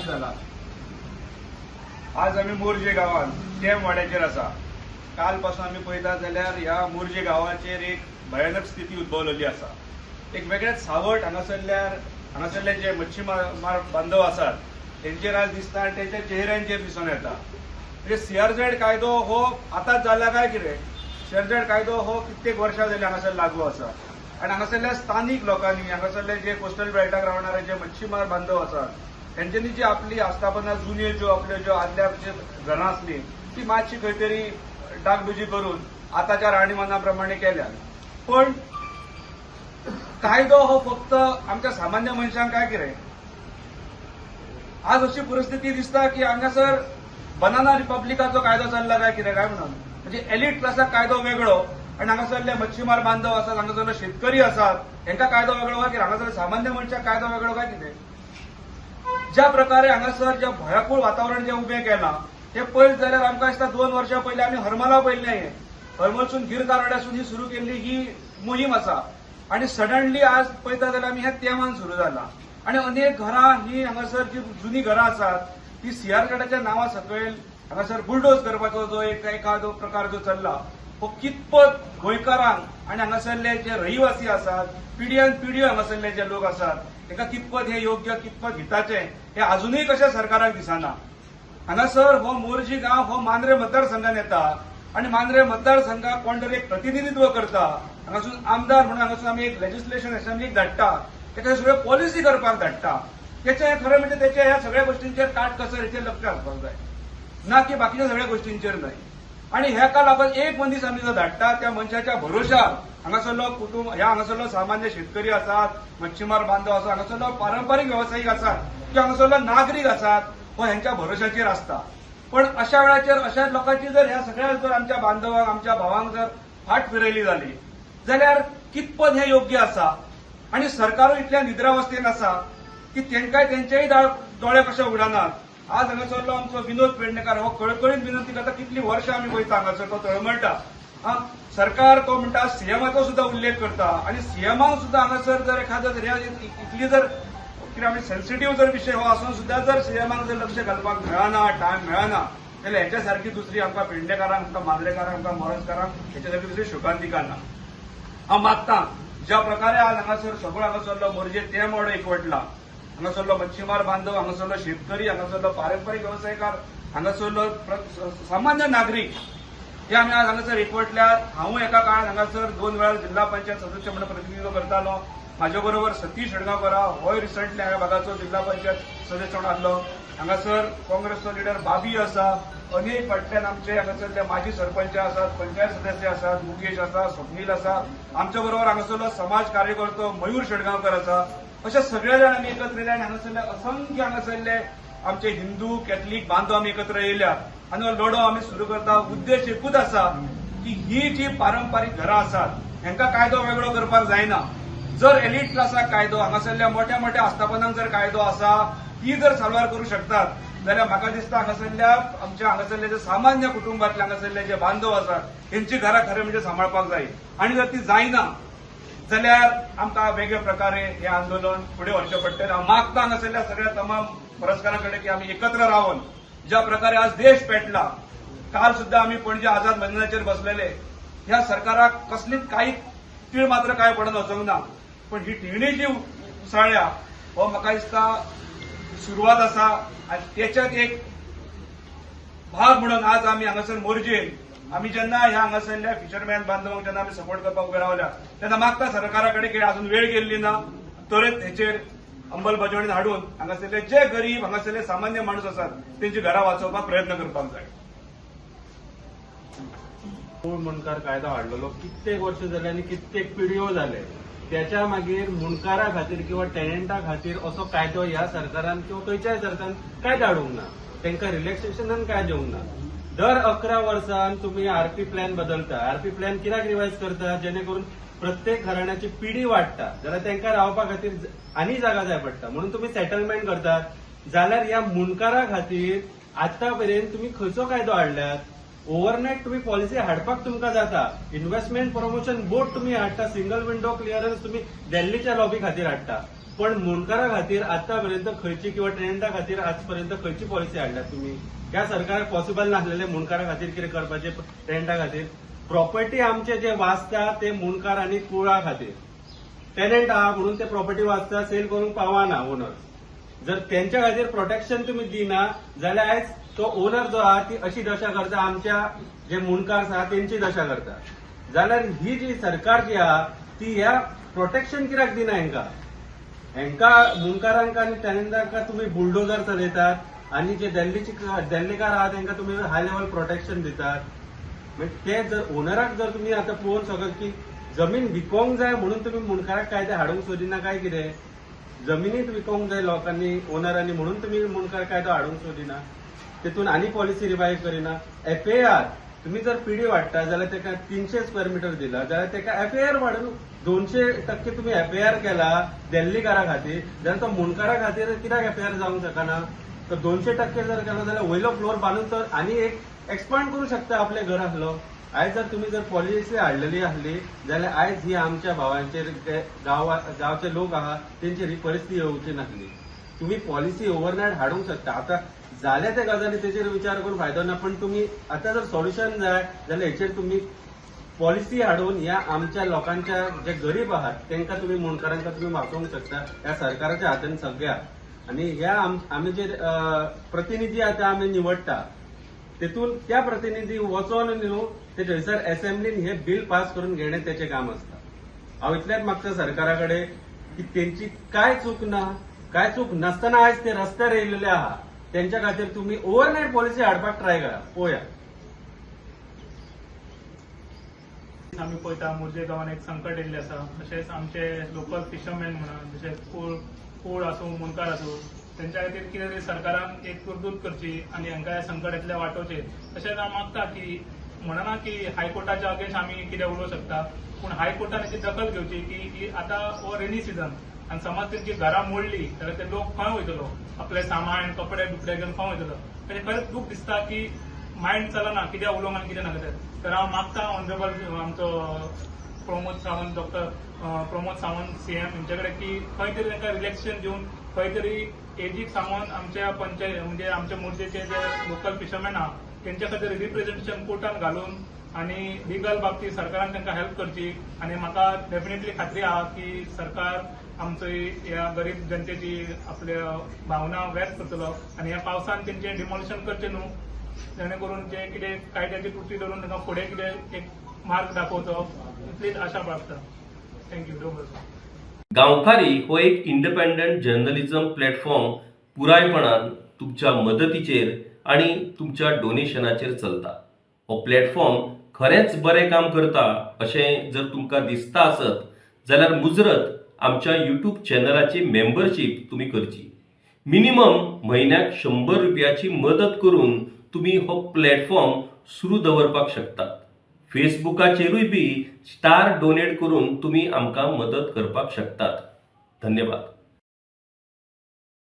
Time जाला। आज आम्ही मोर्जे गावात टेम वाड्याचेर आसा। कालपासून आम्ही पळयतात जाल्यार ह्या मोर्जे गावाचेर एक भयानक स्थिती उद्भवलेली आसा। एक वेगळेच सावट हांगासरले जे मच्छीमार बांधव आसात तेंचेर आज दिसता आनी तेंच्या चेहऱ्यांचेर दिसून येता। म्हणजे सीआरझेड कायदो हो आतांच जाला काय कितें? सीआरझेड कायदो हो कित्येक वर्षां जाली हांगासर लागू आसा आनी हांगासरल्या स्थानीक लोकांनी, हांगासरले जे कोस्टल बेल्टाक रावणारे जे मच्छीमार बांधव आसात तेंच्यांनी जी आपली आस्थापना जुन्यो ज्यो आपल्यो आदल्या घरां आसली ती मातशी खंय तरी डागडुजी करून आतांच्या राहणीमाना प्रमाणे केल्या। पण कायदो हो फक्त आमच्या सामान्य मनशांक काय कितें? आज अशी परिस्थिती दिसता की हांगासर बनाना रिपब्लिकाचो कायदो चल्ला काय कितें काय म्हणून। म्हणजे एलिट क्लासाक कायदो वेगळो आनी हांगासरले मच्छीमार बांधव आसात, हांगासरले शेतकरी आसात हेंका कायदो वेगळो काय कितें? हांगासर सामान्य मनशाक कायदो वेगळो काय कितें? ज्या प्रकारे हांगासर जे भयाकूळ वातावरण जे उभें केलां ते पळयत जाल्यार आमकां दिसता 2 वर्सां पयलीं आमी हरमला पळयल्लें। हरमलसून गीर कारवाड्यासून ही सुरू केल्ली ही मोहीम आसा आनी सडनली आज पळयता जाल्यार आमी ह्या तेमान सुरू जाला आनी अनेक घरां ही हांगासर जी जुनी घरां आसात ती सीआरझेडाच्या नांवा सकयल हांगासर बुलडोज करपाचो जो एखादो प्रकार जो चल्ला हो कितपत गोंयकारांक आनी हांगासरले जे रहिवासी आसात, पिढ्यान पिढ्यो हांगासरले जे लोक आसात ताका कितपत हे योग्य, कितपत हिताचें हे अजूनही कशा सरकाराक दिसना। हांगासर हो मोर्जी गांव हो मांद्रे मतदारसंघात येता आनी मांद्रे मतदारसंघाक कोण तरी एक प्रतिनिधित्व करता। हांगासून आमदार म्हणून हांगासून आमी एक लेजिस्लेशन असेंब्लीक धाडटा, तेका सगळ्यो पॉलिसी करपाक धाडटा। तेचे खरें म्हणजे तेचे ह्या सगळ्या गोष्टींचेर काटकसर हेचेर लक्ष आसपाक जाय, ना की बाकीच्या सगळ्या गोष्टींचेर न्हय। आनी हेका लागून एक मनीस आमी जो धाडटा त्या मनशाच्या भरोशार हांगासरलो कुटुंब, ह्या हांगासरलो सामान्य शेतकरी आसात, मच्छीमार बांधव आसात, हांगासरलो पारंपारीक व्यावसायिक आसात किंवा हांगासरलो नागरीक आसात हो हेंच्या भरोशाचेर आसता। पण अशा वेळाचेर अशा लोकांची जर ह्या सगळ्या जर आमच्या बांधवांक, आमच्या भावांक जर फाट फिरयली जाली जाल्यार कितपत हे योग्य आसा? आनी सरकारूय इतल्या निद्रावस्थेन आसा की तेंकाय तेंचेय दोळे कशे उगडनात। आज हांगासरलो आमचो विनोद पेडणेकार हो कळकळीन विनंती करता, कितली वर्षां आमी पळयता हांगासर तो तळमळटा। सरकार तो म्हणटा सीएमाचो सुद्धा उल्लेख करता आनी सीएमाक सुद्धा हांगासर जर एखादो जर इतली जर कितें आमी सेन्सिटीव जर विशय हो आसून सुद्धा जर सीएमाक जर लक्ष घालपाक मेळना, टायम मेळना जाल्यार हेच्या सारकी दुसरी आमकां पेडणेकारांक, आमकां मांद्रेकारांक, आमकां मोरजकारांक हेच्या सारकी दुसरी शोकांतिका ना। हांव मागतां ज्या प्रकारे आज हांगासर सगळो हांगासरलो मोर्जे तेम वाडो एकवटला, हांगासरलो मच्छीमार बांधव, हांगासरलो शेतकरी, हांगासरलो पारंपारीक वेवसायकार, हांगासरलो सामान्य नागरीक हे आमी आज हांगासर एकवटल्यार। हांवूय एका काळात हांगासर 2 वेळा जिल्हा पंचायत सदस्य म्हणून प्रतिनिधित्व करतालो। म्हाजे बरोबर सतीश हडगांवकर होय रिसंटली ह्या भागाचो जिल्हा पंचायत सदस्य म्हणून आसलो। हांगासर काँग्रेसचो लिडर बाबी आसा, अनेक फाटल्यान आमचे हांगासरले माजी सरपंच आसात, पंचायत सदस्य आसात, मुकेश आसा, स्वप्नील आसा, आमच्या बरोबर हांगासरलो समाज कार्यकर्तो मयूर शेडगांवकर आसा। अशे सगळे जाण आमी एकत्र येयले आनी हांगासरले असंख्य हांगासरले आमचे हिंदू कॅथलीक बांधव आमी एकत्र येयल्यात आनी हो लढो आमी सुरू करता। उद्देश एकूच आसा की ही जी पारंपारीक घरां आसात हेंका कायदो वेगळो करपाक जायना। जर एलिट क्लासाक कायदो, हांगासरल्या मोठ्या मोठ्या आस्थापनांक जर कायदो आसा ती जर साल्वार करूं शकतात जाल्यार म्हाका दिसता हांगासरले जे सामान्य कुटुंबातले हांगासरले जे बांधव आसात हेंची घरां खरें म्हणजे सांबाळपाक जाय। आनी जर ती जायना जाल्यार आमकां वेगळ्या प्रकारे हे आंदोलन फुडें व्हरचें पडटलें। हांव मागता हांगासरल्या सगळ्या तमाम परस्कारां कडेन की आमी एकत्र रावन ज्या प्रकारे आज देश पेटला, काल सुद्धा आमी पणजे आझाद मैदानाचेर बसलेले, ह्या सरकाराक कसलीच काही तीळ मात्र काय पडून वचोंक ना। पण ही टिवणी जी उसळ्ळ्या हो म्हाका दिसता सुरवात आसा आनी तेच्यात एक भाग म्हणून आज आमी हांगासर मोर्जेन आमी जेन्ना ह्या हांगासरल्या फिशरमॅन बांधवांक जेन्ना आमी सपोर्ट करपाक उबे रावल्या तेन्ना मागता सरकारा कडेन की अजून वेळ गेल्ली ना, त्वरीत हेचेर अंमलबजावणीन हाडून हांगासरले जे गरीब, हांगासरले सामान्य माणूस आसात तेंची घरां वाचोवपाक प्रयत्न करपाक जाय। मूळ मुणकार कायदो हाडलेलो कित्येक वर्ष जाले आनी कित्येक पिढयो जाले, त्याच्या मागीर मुणकारा खातीर किंवा टेनंटा खातीर असो कायदो ह्या सरकारान किंवा खंयच्याय सरकारान काय धाडूंक ना, तांकां रिलॅक्सेशनान काय दिवंक ना। दर 11 वर्सान तुम्ही आरपी प्लॅन बदलता। आरपी प्लॅन कित्याक रिवायज करता? जेणे करून प्रत्येक घराण्याची पिढी वाडटा जाल्यार तांकां रावपा खातीर आनी जागा जाय पडटा, म्हणून तुम्ही सेटलमेंट करतात। जाल्यार ह्या मुणकारा खातीर आतां पर्यंत तुम्ही खंयचो कायदो हाडल्यात? ओव्हरनाईट तुम्ही पॉलिसी हाडपाक तुमकां जाता, इन्व्हेस्टमेंट प्रमोशन बोर्ड तुम्ही हाडटा, सिंगल विंडो क्लिअरन्स तुम्ही दिल्लीच्या लॉबी खातीर हाडटा, पण मुनकारा खातीर आतापर्यंत खंयची किंवा टेनंटा खातीर आजपर्यंत खंयची पॉलिसी हाडल्या तुम्ही? ह्या सरकाराक पॉसिबल नासलेले मुनकारा खातीर कितें करपाचे टेनंटा खातीर? प्रॉपर्टी आमचे जे वाचता ते मुनकार आणि कुळा खातीर. टेनंट आहा म्हणून ते प्रॉपर्टी वाचता, सेल करूंक पावाना ओनर. जर त्यांच्या खातीर प्रोटेक्शन तुम्ही दिना जाल्यार आयज तो ओनर जो आहा ती अशी दशा करता, आमच्या जे मुनकार आहा तेंची दशा करता. जाल्यार ही जी सरकार जी आहा ती ह्या प्रोटेक्शन कित्याक दिना हेंका मुनकारांक आनी टेनंटांका तुम्ही बुलडोजर चलयतात आणि जे दिल्लीकार आहात तांकां तुम्ही हाय लेवल प्रोटेक्शन दितात. म्हणजे ते जर ओनराक जर तुम्ही आता पळोवन शकत की जमीन विकोंक जाय म्हणून तुम्ही मुनकाराक कायदे हाडूंक सोदिना काय कितें? जमिनीत विकोंक जाय लोकांनी ओनरांनी म्हणून तुम्ही मुनकार कायदो हाडूंक सोदिना. तेतून आनी पॉलिसी रिवायव करिना. FAR तुम्ही जर पिढी वाडटा जाल्यार ताका 300 स्क्वेअर मिटर दिला जाल्यार ताका FAR वाडून 200% तुम्ही FAR केला दिल्लीकारा खातीर, जाल्यार तो मुनकारा खातीर कित्याक FAR जावंक शकना? तर 200% जर केलो जाल्यार वयलो फ्लोर बांदून तर आनी एक एक्सपांड करू शकता आपले घर आसलो. आयज जर तुम्ही जर पॉलिसी हाडलेली आसली जाल्यार आयज ही आमच्या भावांचेर गांवचे लोक आहात तेंचेर ही परिस्थिती येवची नासली. तुम्ही पॉलिसी ओव्हरनायट हाडूंक शकता. आता झाल्या त्या गजाली तेचेर विचार करून फायदो ना, पण तुम्ही आता जर सोल्युशन जाय जाल्यार हेचेर तुम्ही पॉलिसी हाडून ह्या आमच्या लोकांच्या जे गरीब आहात तांकां तुम्ही मुनकारांका तुम्ही वाचोवंक शकता. ह्या सरकाराच्या हातान सगळ्या. आणि ह्या आमी जे प्रतिनिधी आता आमी निवडटा तेतून त्या प्रतिनिधी वचोन न्हू ते थंयसर असेंब्लीन हे बिल पास करून घेणे त्याचे काम असता. हांव इतलेंच मागता सरकारा कडेन की तेंची काय चूक ना, काय चूक नासतना आयज ते रस्त्यार येयलेले आहा त्यांच्या खातीर तुम्ही ओव्हरनायट पॉलिसी हाडपाक ट्राय करा. पळोवया. आम्ही पळयता मुर्जे गांवांत एक संकट येयल्लें आसा. तशेंच आमचे लोकल फिशरमॅन म्हणा जशे कोळ आसूं मुनकार आसूं तेंच्या खातीर कितें तरी सरकारान एक तरतूद करची आनी हांकां ह्या संकटांतल्या वाटोवचें. तशेंच हांव मागता की म्हणना की हायकोर्टाच्या अगेन्स्ट आमी कितें उलोवंक शकता, पूण हायकोर्टान हेची दखल घेवची की आतां हो रेनी सिजन आनी समज तेंची घरां मोडली जाल्यार ते लोक खंय वयतलो? आपले सामान कपडे बिपडे घेवन खंय वयतलो? म्हणजे खरेंच दूख दिसता की मायंड चलना कितें उलोवंक आनी कितें नाका तें. तर हांव मागता ऑनरेबल आमचो प्रमोद सावंत डॉक्टर प्रमोद सावंत CM हेंचे कडेन की खंय तरी तांकां रिलॅक्सेशन दिवन खंय तरी एजीक सांगून आमच्या पंचायत म्हणजे आमच्या मुर्जेचे जे लोकल फिशरमॅन आहा तेंच्या खातीर रिप्रेझेंटेशन कोर्टान घालून आनी लिगल बाबतींत सरकारान तांकां हेल्प करची. आनी म्हाका डेफिनेटली खात्री आहा की सरकार आमची ह्या गरीब जनतेची आपल्या भावना व्यक्त करतलो आनी ह्या पावसान तेंचें डिमोलिशन करचें न्हू, जेणे करून जे कितें कायद्याची त्रुटी धरून तांकां फुडें कितें एक मार्ग दाखोवचो इतलीच आशा बाळगता. थँक्यू. गांवकारी हो एक इंडिपेंडंट जर्नलिझम प्लॅटफॉर्म पुरायपणान तुमच्या मदतीचेर आणि तुमच्या डोनेशनाचेर चलता. हो प्लॅटफॉर्म खरेंच बरें काम करता अशें जर तुमकां दिसता आसत जाल्यार मुजरत आमच्या YouTube चॅनलाची मेंबरशीप तुम्ही करची. मिनिमम म्हयन्याक 100 रुपयाची मदत करून तुम्ही हो प्लॅटफॉर्म सुरू दवरपाक शकतात. फेसबुकाचेरूय बी स्टार डोनेट करून तुम्ही आमकां मदत करपाक शकतात. धन्यवाद.